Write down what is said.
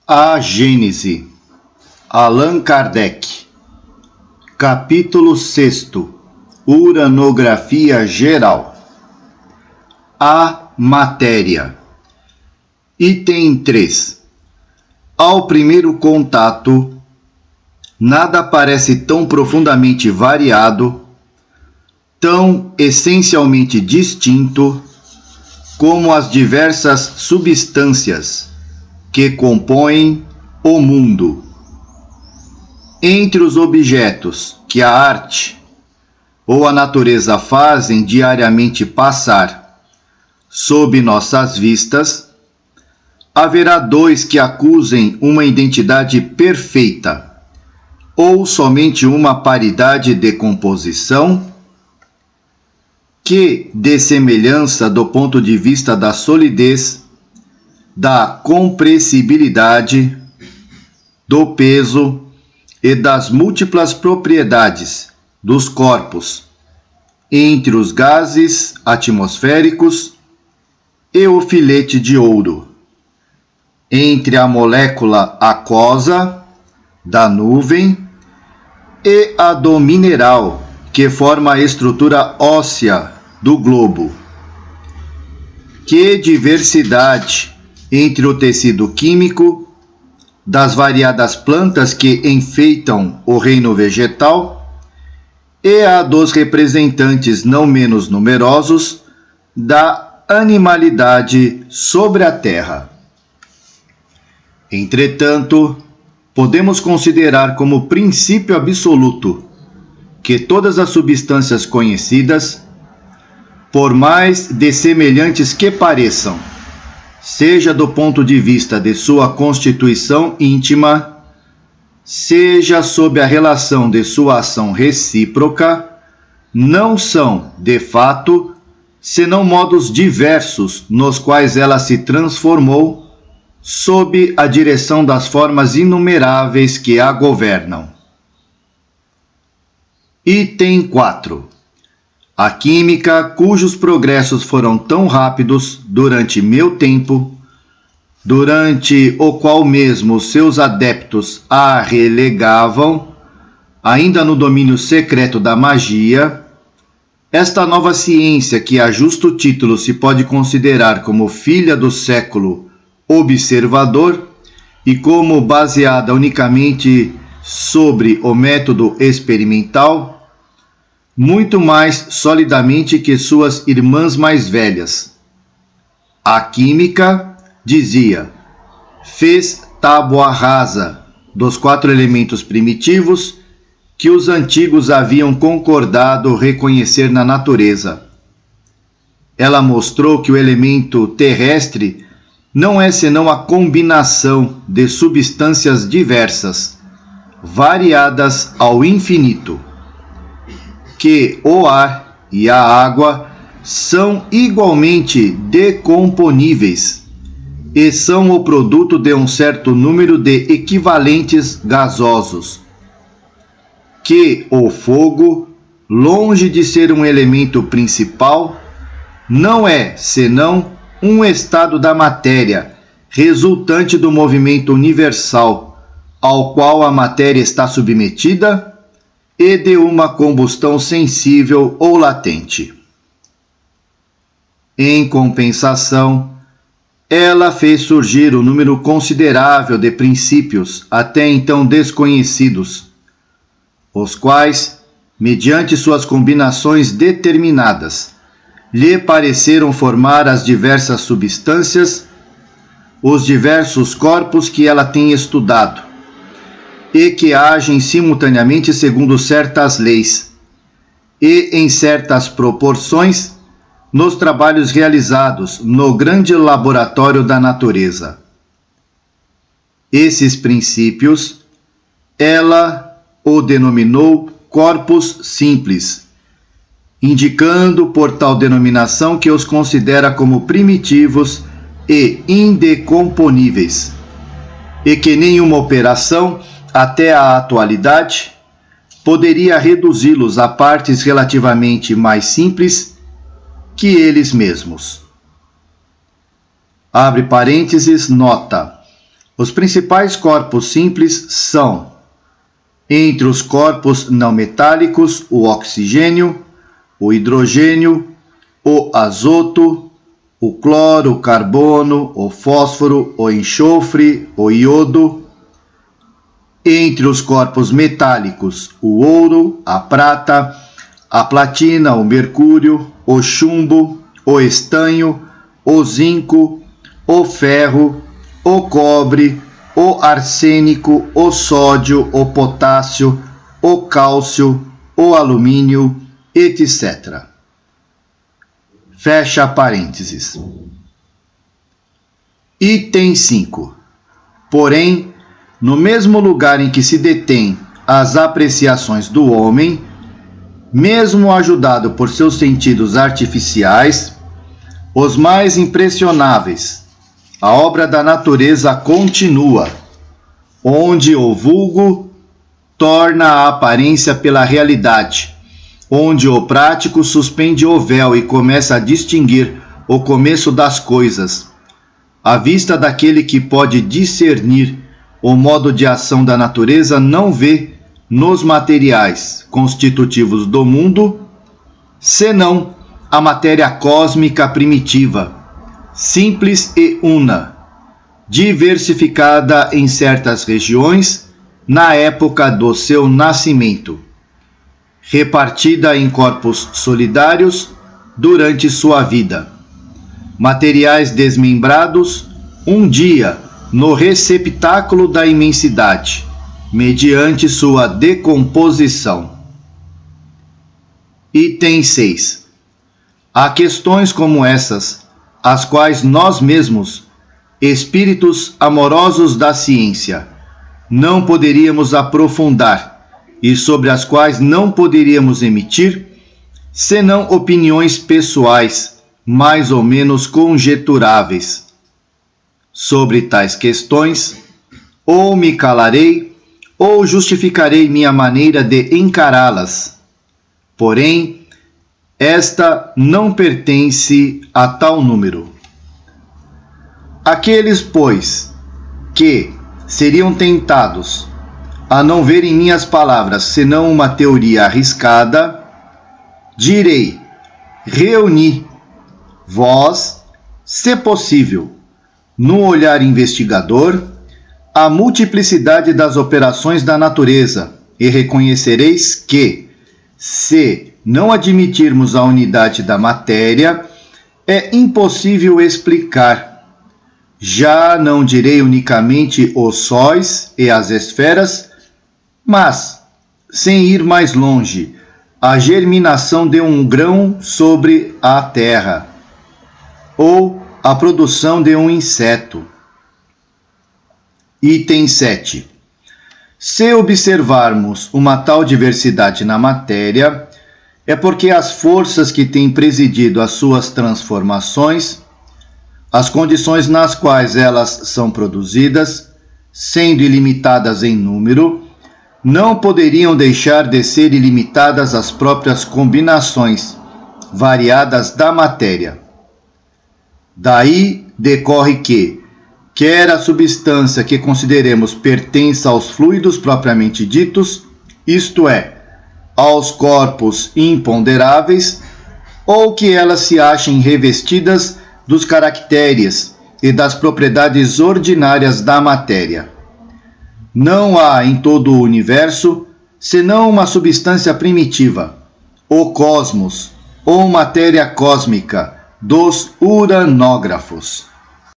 A Gênese, Allan Kardec. Capítulo 6. Uranografia geral. A matéria. Item 3. Ao primeiro contato, nada parece tão profundamente variado, tão essencialmente distinto, como as diversas substâncias que compõem o mundo. Entre os objetos que a arte ou a natureza fazem diariamente passar sob nossas vistas, haverá dois que acusem uma identidade perfeita, ou somente uma paridade de composição, que, de semelhança do ponto de vista da solidez, da compressibilidade, do peso e das múltiplas propriedades dos corpos, entre os gases atmosféricos e o filete de ouro, entre a molécula aquosa da nuvem e a do mineral que forma a estrutura óssea do globo. Que diversidade entre o tecido químico das variadas plantas que enfeitam o reino vegetal e a dos representantes não menos numerosos da animalidade sobre a terra. Entretanto, podemos considerar como princípio absoluto que todas as substâncias conhecidas, por mais dessemelhantes que pareçam, seja do ponto de vista de sua constituição íntima, seja sob a relação de sua ação recíproca, não são, de fato, senão modos diversos nos quais ela se transformou sob a direção das formas inumeráveis que a governam. Item 4. A química, cujos progressos foram tão rápidos durante meu tempo, durante o qual mesmo seus adeptos a relegavam, ainda no domínio secreto da magia, esta nova ciência, que a justo título se pode considerar como filha do século observador e como baseada unicamente sobre o método experimental, muito mais solidamente que suas irmãs mais velhas. A química, dizia, fez tábua rasa dos 4 elementos primitivos que os antigos haviam concordado reconhecer na natureza. Ela mostrou que o elemento terrestre não é senão a combinação de substâncias diversas, variadas ao infinito, que o ar e a água são igualmente decomponíveis e são o produto de um certo número de equivalentes gasosos, que o fogo, longe de ser um elemento principal, não é senão um estado da matéria resultante do movimento universal ao qual a matéria está submetida e de uma combustão sensível ou latente. Em compensação, ela fez surgir um número considerável de princípios até então desconhecidos, os quais, mediante suas combinações determinadas, lhe pareceram formar as diversas substâncias, os diversos corpos que ela tem estudado, e que agem simultaneamente segundo certas leis, e em certas proporções, nos trabalhos realizados no grande laboratório da natureza. Esses princípios, ela o denominou corpos simples, indicando por tal denominação que os considera como primitivos e indecomponíveis, e que nenhuma operação, até a atualidade, poderia reduzi-los a partes relativamente mais simples que eles mesmos. Abre parênteses, nota. Os principais corpos simples são, entre os corpos não metálicos, o oxigênio, o hidrogênio, o azoto, o cloro, o carbono, o fósforo, o enxofre, o iodo. Entre os corpos metálicos, o ouro, a prata, a platina, o mercúrio, o chumbo, o estanho, o zinco, o ferro, o cobre, o arsênico, o sódio, o potássio, o cálcio, o alumínio, etc. Fecha parênteses. Item 5. Porém, no mesmo lugar em que se detém as apreciações do homem, mesmo ajudado por seus sentidos artificiais, os mais impressionáveis, a obra da natureza continua, onde o vulgo torna a aparência pela realidade, onde o prático suspende o véu e começa a distinguir o começo das coisas, à vista daquele que pode discernir o modo de ação da natureza, não vê nos materiais constitutivos do mundo, senão a matéria cósmica primitiva, simples e una, diversificada em certas regiões na época do seu nascimento, repartida em corpos solidários durante sua vida, materiais desmembrados um dia no receptáculo da imensidade, mediante sua decomposição. Item 6. Há questões como essas, as quais nós mesmos, espíritos amorosos da ciência, não poderíamos aprofundar e sobre as quais não poderíamos emitir, senão opiniões pessoais, mais ou menos conjeturáveis. Sobre tais questões, ou me calarei, ou justificarei minha maneira de encará-las. Porém, esta não pertence a tal número. Aqueles, pois, que seriam tentados a não ver em minhas palavras senão uma teoria arriscada, direi: reuni vós, se possível, no olhar investigador, a multiplicidade das operações da natureza, e reconhecereis que, se não admitirmos a unidade da matéria, é impossível explicar. Já não direi unicamente os sóis e as esferas, mas, sem ir mais longe, a germinação de um grão sobre a terra, ou a produção de um inseto. Item 7. Se observarmos uma tal diversidade na matéria, é porque as forças que têm presidido as suas transformações, as condições nas quais elas são produzidas, sendo ilimitadas em número, não poderiam deixar de ser ilimitadas as próprias combinações variadas da matéria. Daí decorre que, quer a substância que consideremos pertença aos fluidos propriamente ditos, isto é, aos corpos imponderáveis, ou que elas se achem revestidas dos caracteres e das propriedades ordinárias da matéria. Não há em todo o universo senão uma substância primitiva, o cosmos, ou matéria cósmica, dos uranógrafos.